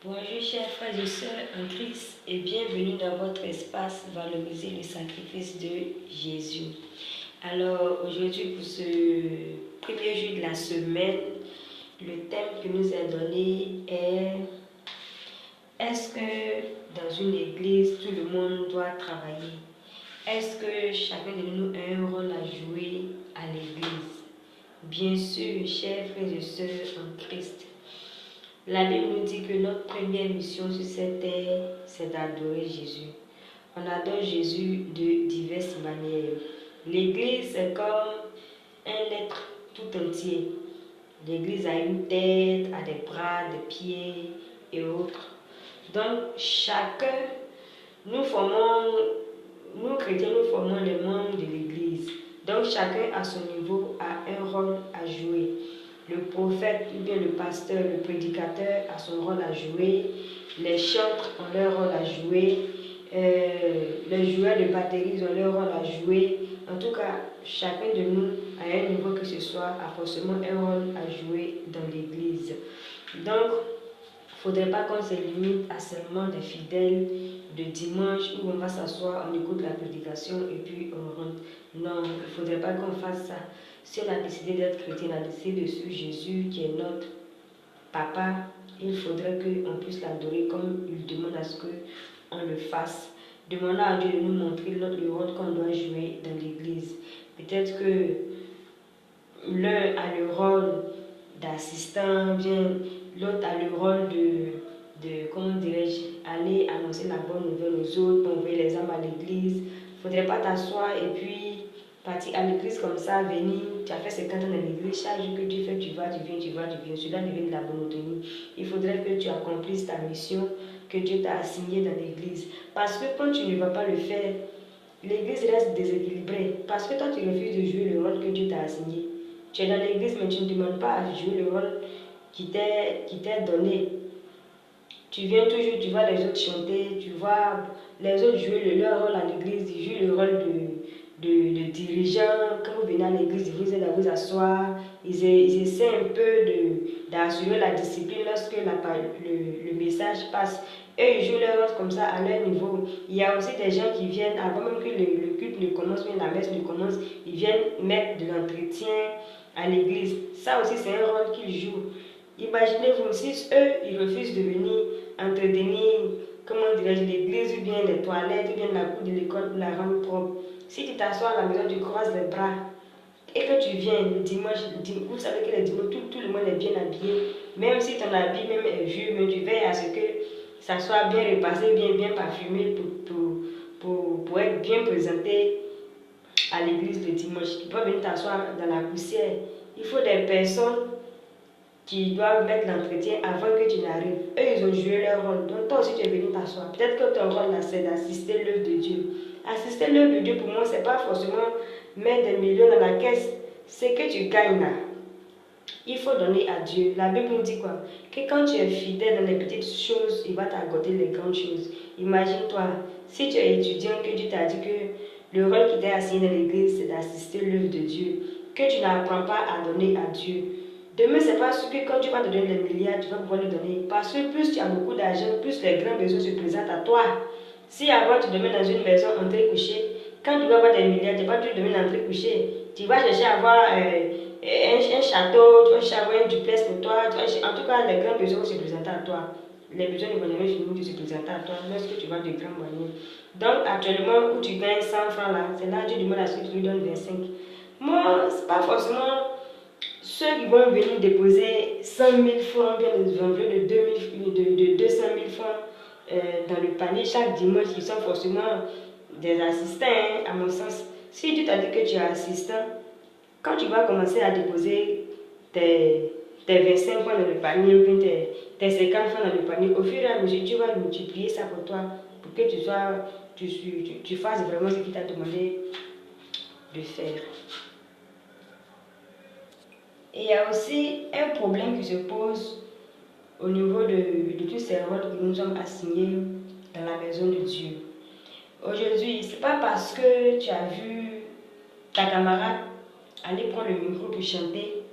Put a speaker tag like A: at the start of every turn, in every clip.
A: Bonjour chers frères et sœurs en Christ et bienvenue dans votre espace Valoriser le sacrifice de Jésus. Alors aujourd'hui pour ce premier jour de la semaine, le thème qui nous est donné est-ce que dans une église tout le monde doit travailler? Est-ce que chacun de nous a un rôle à jouer à l'église? Bien sûr, chers frères et sœurs en Christ. La Bible nous dit que notre première mission sur cette terre, c'est d'adorer Jésus. On adore Jésus de diverses manières. L'Église, c'est comme un être tout entier. L'Église a une tête, a des bras, des pieds et autres. Donc, chacun, nous chrétiens, nous formons les membres de l'Église. Donc, chacun à son niveau a un rôle à jouer. Le prophète ou bien le pasteur, le prédicateur a son rôle à jouer, les chantres ont leur rôle à jouer, les joueurs de batterie ont leur rôle à jouer. En tout cas, chacun de nous, à un niveau que ce soit, a forcément un rôle à jouer dans l'église. Donc, il ne faudrait pas qu'on se limite à seulement des fidèles de dimanche où on va s'asseoir, on écoute la prédication et puis on rentre. Non, il ne faudrait pas qu'on fasse ça. Si on a décidé d'être chrétien, on a décidé de suivre Jésus qui est notre papa, il faudrait qu'on puisse l'adorer comme il demande à ce qu'on le fasse. Demandons à Dieu de nous montrer le rôle qu'on doit jouer dans l'église. Peut-être que l'un a le rôle d'assistant, bien l'autre a le rôle de comment dirais-je, aller annoncer la bonne nouvelle aux autres, envoyer les âmes à l'église. Il ne faudrait pas t'asseoir et puis partir à l'église comme ça, venir, tu as fait 50 ans dans l'église, chaque jour que tu fais, tu vas, tu viens, cela devient de la monotonie. Il faudrait que tu accomplisses ta mission que Dieu t'a assignée dans l'église. Parce que quand tu ne vas pas le faire, l'église reste déséquilibrée. Parce que toi, tu refuses de jouer le rôle que Dieu t'a assigné. Tu es dans l'église, mais tu ne demandes pas à jouer le rôle qui t'est donné. Tu viens toujours, tu vois les autres chanter, tu vois les autres jouer leur rôle à l'église, ils jouent le rôle de dirigeant. Quand vous venez à l'église, vous êtes à vous asseoir, ils essaient un peu d'assurer la discipline lorsque le message passe. Eux, ils jouent leur rôle comme ça à leur niveau. Il y a aussi des gens qui viennent, avant même que le culte ne commence, même la messe ne commence, ils viennent mettre de l'entretien à l'église. Ça aussi, c'est un rôle qu'ils jouent. Imaginez-vous, si eux, ils refusent de venir entretenir, comment dirais-je, l'église ou bien les toilettes ou bien la cour de l'école pour la rendre propre. Si tu t'assois à la maison, tu croises les bras et que tu viens le dimanche, vous savez que les dimanches, tout le monde est bien habillé. Même si ton habit même est vieux, mais tu veilles à ce que ça soit bien repassé, bien parfumé pour être bien présenté à l'église le dimanche. Tu peux venir t'asseoir dans la poussière. Il faut des personnes qui doivent mettre l'entretien avant que tu n'arrives. Eux, ils ont joué leur rôle. Donc toi aussi, tu es venu t'asseoir. Peut-être que ton rôle là, c'est d'assister l'œuvre de Dieu. Assister l'œuvre de Dieu, pour moi, ce n'est pas forcément mettre des millions dans la caisse. C'est que tu gagnes là. Il faut donner à Dieu. La Bible nous dit quoi? Que quand tu es fidèle dans les petites choses, il va t'accorder les grandes choses. Imagine-toi, si tu es étudiant, que Dieu t'a dit que le rôle qui t'est assigné dans l'église, c'est d'assister l'œuvre de Dieu. Que tu n'apprends pas à donner à Dieu. Demain, c'est pas sûr que quand tu vas te donner les milliards, tu vas pouvoir le donner. Parce que plus tu as beaucoup d'argent, plus les grands besoins se présentent à toi. Si avant tu demeures dans une maison entrée-couchée, quand tu vas avoir des milliards, tu ne vas pas te donner entrée-couchée. Tu vas chercher à avoir un château, tu vas chercher à avoir un duplex pour toi. En tout cas, les grands besoins vont se présenter à toi. Les besoins ne vont jamais finir de se présenter à toi lorsque tu vas de grands moyens. Donc, actuellement, où tu gagnes 100 francs là, c'est là que Dieu demande à ceux qui lui donnent 25. Moi, ce n'est pas forcément ceux qui vont venir déposer 100 000 francs, bien des enveloppes de 200 000 francs dans le panier chaque dimanche, qui sont forcément des assistants, hein, à mon sens. Si Dieu t'a dit que tu es assistant, quand tu vas commencer à déposer tes 25 francs dans le panier, ou bien tes 50 francs dans le panier, au fur et à mesure, tu vas multiplier ça pour toi, pour que tu fasses vraiment ce qu'il t'a demandé de faire. Et il y a aussi un problème qui se pose au niveau de tous ces rôles que nous sommes assignés dans la maison de Dieu. Aujourd'hui, ce n'est pas parce que tu as vu ta camarade aller prendre le micro pour chanter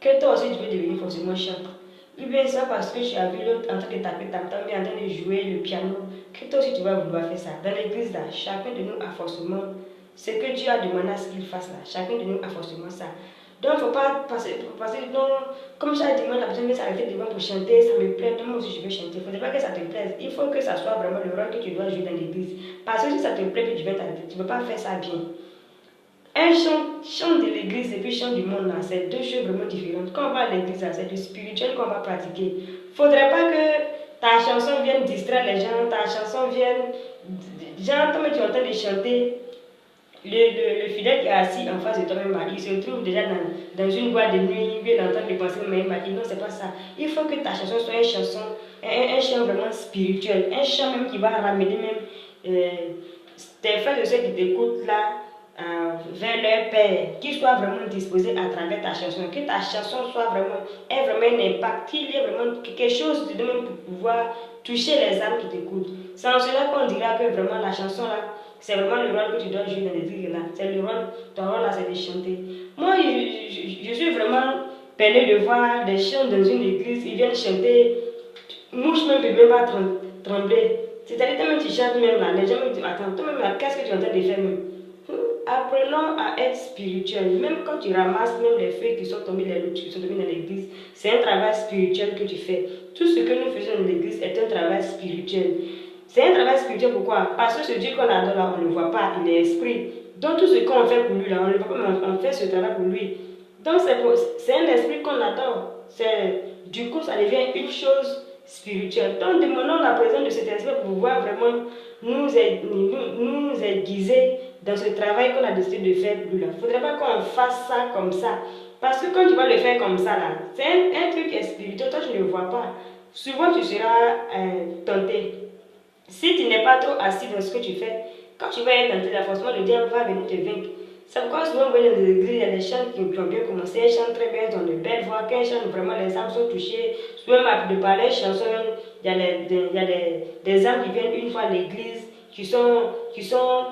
A: que toi aussi tu veux devenir forcément chanteur. ou bien ça parce que tu as vu l'autre en train de taper tam-tam et en train de jouer le piano, que toi aussi tu vas vouloir faire ça. Dans l'église, là, chacun de nous a forcément ce que Dieu a demandé à ce qu'il fasse là. Chacun de nous a forcément ça. Donc, il ne faut pas passer non, comme chaque dimanche, la personne vient s'arrêter devant pour chanter, ça me plaît, moi aussi je veux chanter. Il ne faudrait pas que ça te plaise. Il faut que ça soit vraiment le rôle que tu dois jouer dans l'église. Parce que si ça te plaît, puis tu vas t'arrêter, tu ne peux pas faire ça bien. Un chant de l'église et puis chant du monde, là, c'est deux choses vraiment différentes. Quand on va à l'église, c'est du spirituel qu'on va pratiquer. Il ne faudrait pas que ta chanson vienne distraire les gens, ta chanson vienne. Genre, toi, tu es en train de chanter. Le fidèle qui est assis en face de toi-même, il se trouve déjà dans une boîte de nuit, il est en train de penser, mais non, c'est pas ça. Il faut que ta chanson soit une chanson, un chant vraiment spirituel, un chant même qui va ramener même tes frères et ceux qui t'écoutent là vers leur Père, qu'ils soient vraiment disposés à travers ta chanson, que ta chanson ait vraiment un impact, qu'il y ait vraiment quelque chose de même pour pouvoir toucher les âmes qui t'écoutent. C'est en cela qu'on dira que vraiment la chanson là, c'est vraiment le rôle que tu dois jouer dans l'église là. C'est le rôle, ton rôle là, c'est de chanter. Moi, je suis vraiment peiné de voir des chants dans une église, ils viennent chanter, mouche même ne peut même pas trembler. C'est-à-dire, toi-même tu chantes même là, les gens me disent, attends, toi-même là, qu'est-ce que tu es en train de faire même? Apprenons à être spirituel. Même quand tu ramasses même les feuilles qui sont tombées dans l'église, c'est un travail spirituel que tu fais. Tout ce que nous faisons dans l'église est un travail spirituel. C'est un travail spirituel pourquoi? Parce que ce Dieu qu'on adore là, on ne le voit pas, il est esprit. Donc tout ce qu'on fait pour lui là, on ne le voit pas, mais on fait ce travail pour lui. Donc c'est un esprit qu'on adore. Du coup, ça devient une chose spirituelle. Donc demandons la présence de cet esprit pour pouvoir vraiment nous aiguiser dans ce travail qu'on a décidé de faire pour lui là. Il ne faudrait pas qu'on fasse ça comme ça. Parce que quand tu vas le faire comme ça là, c'est un truc spirituel, toi tu ne le vois pas. Souvent tu seras tenté. Si tu n'es pas trop assis dans ce que tu fais, quand tu vas être tenté, forcément le diable va venir te vaincre. C'est pourquoi souvent vous voyez dans les églises, il y a des chants qui ont bien commencé, ils chantent très bien, ils ont de belles voix, quand ils chantent vraiment les âmes sont touchées. Souvent de parler chansons, il y a des âmes qui viennent une fois à l'église, qui sont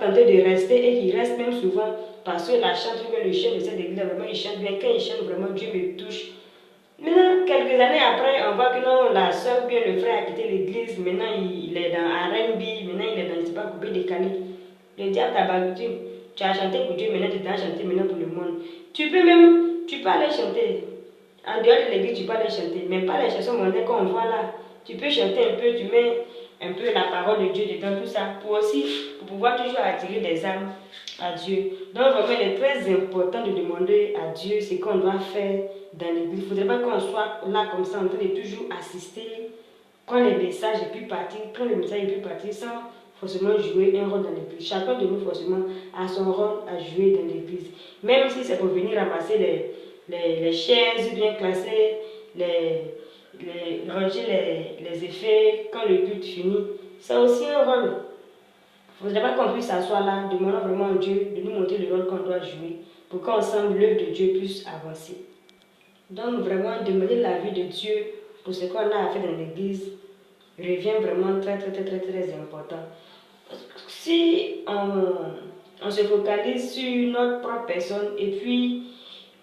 A: tentés de rester et qui restent même souvent parce que la chante, le chant de cette église, vraiment ils chantent bien. Quand ils chantent vraiment, Dieu me touche. Maintenant, quelques années après, on voit que non, la soeur ou bien le frère a quitté l'église, maintenant il est dans R&B, maintenant il est dans, je ne sais pas, coupé décalé. Le diable t'a battu. Tu as chanté pour Dieu, maintenant tu dois chanter maintenant pour le monde. Tu peux aller chanter. En dehors de l'église, tu peux aller chanter, mais pas les chansons mondaines qu'on voit là. Tu peux chanter un peu, tu mets un peu la parole de Dieu dedans, tout ça, pour pouvoir toujours attirer des âmes à Dieu. Donc vraiment, il est très important de demander à Dieu ce qu'on doit faire dans l'église. Il ne faudrait pas qu'on soit là comme ça, en train de toujours assister, prendre les messages et puis partir, prendre les messages et puis partir sans forcément jouer un rôle dans l'église. Chacun de nous, forcément, a son rôle à jouer dans l'église. Même si c'est pour venir ramasser les chaises, bien classer, ranger les effets quand le culte finit. C'est aussi un rôle. Il ne faudrait pas qu'on puisse s'asseoir là, demandant vraiment à Dieu de nous montrer le rôle qu'on doit jouer pour qu'ensemble l'œuvre de Dieu puisse avancer. Donc vraiment, demander l'avis de Dieu pour ce qu'on a à faire dans l'église revient vraiment très important. Si on se focalise sur notre propre personne et puis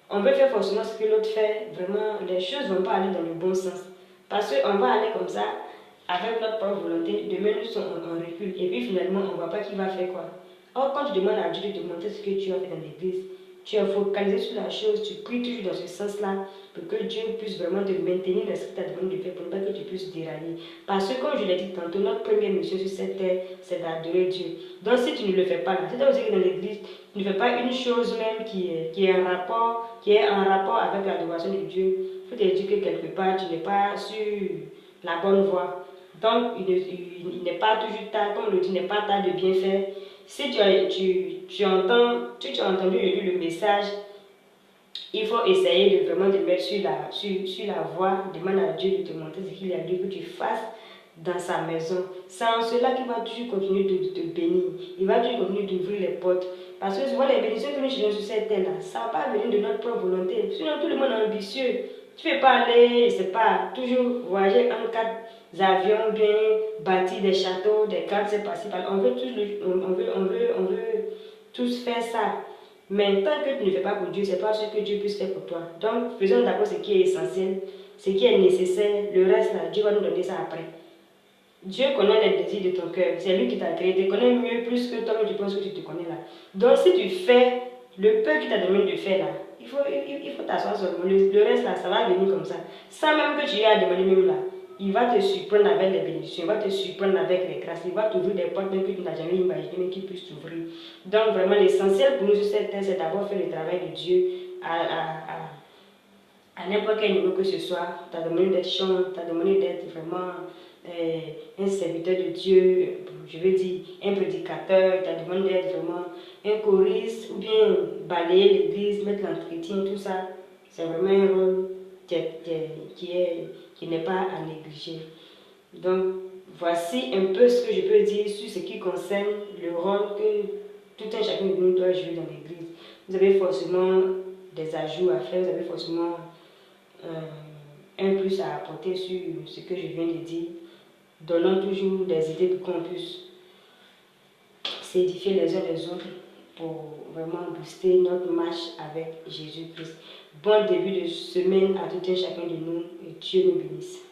A: on veut faire forcément ce que l'autre fait, vraiment les choses ne vont pas aller dans le bon sens. Parce qu'on va aller comme ça, avec notre propre volonté, demain on recule. Et puis finalement, on ne voit pas qui va faire quoi. Or, quand tu demandes à Dieu de te montrer ce que tu as fait dans l'église, tu es focalisé sur la chose, tu pries toujours dans ce sens-là pour que Dieu puisse vraiment te maintenir dans ce que tu as demandé de faire pour ne pas que tu puisses dérailler. Parce que, comme je l'ai dit tantôt, notre première mission sur cette terre, c'est d'adorer Dieu. Donc, si tu ne le fais pas là, c'est aussi que dans l'église, tu ne fais pas une chose même qui est en rapport avec l'adoration de Dieu. Il faut te dire que quelque part, tu n'es pas sur la bonne voie. Donc, il n'est pas toujours tard, comme on le dit, il n'est pas tard de bien faire. Si tu as entendu le message, il faut essayer de vraiment te mettre sur la voie, demande à Dieu de te montrer ce qu'il y a Dieu que tu fasses dans sa maison. C'est en cela qu'il va toujours continuer de te bénir. Il va toujours continuer d'ouvrir les portes. Parce que souvent les bénédictions que nous cherchons sur cette terre-là, ça ne va pas venir de notre propre volonté. Sinon tout le monde est ambitieux. Tu ne peux pas aller, je sais pas, toujours voyager en 4 avions, bien bâtir des châteaux, des cadres, c'est pas-ci, on veut tous faire ça. Mais tant que tu ne fais pas pour Dieu, c'est pas ce que Dieu puisse faire pour toi. Donc, faisons d'abord ce qui est essentiel. ce qui est nécessaire, le reste là, Dieu va nous donner ça après. Dieu connaît les désirs de ton cœur, c'est lui qui t'a créé, il te connaît mieux plus que toi-même tu penses que tu te connais là. Donc si tu fais le peu qu'il t'a demandé de faire là, il faut t'asseoir seulement, le reste là, ça va venir comme ça. Sans même que tu aies à demander même là, il va te surprendre avec les bénédictions, il va te surprendre avec les grâces, il va t'ouvrir des portes même que tu n'as jamais imaginé, mais qui puissent t'ouvrir. Donc vraiment l'essentiel pour nous sur cette terre, c'est d'abord faire le travail de Dieu à n'importe quel niveau que ce soit. Tu as demandé d'être chant, tu as demandé d'être vraiment un serviteur de Dieu, je veux dire un prédicateur, tu as demandé d'être vraiment un choriste, ou bien balayer l'église, mettre l'entretien, tout ça. C'est vraiment un rôle qui n'est pas à négliger. Donc, voici un peu ce que je peux dire sur ce qui concerne le rôle que tout un chacun de nous doit jouer dans l'église. Vous avez forcément des ajouts à faire, vous avez forcément un plus à apporter sur ce que je viens de dire. Donnons toujours des idées pour qu'on puisse s'édifier les uns les autres pour vraiment booster notre marche avec Jésus-Christ. Bon début de semaine à tout un chacun de nous et Dieu nous bénisse.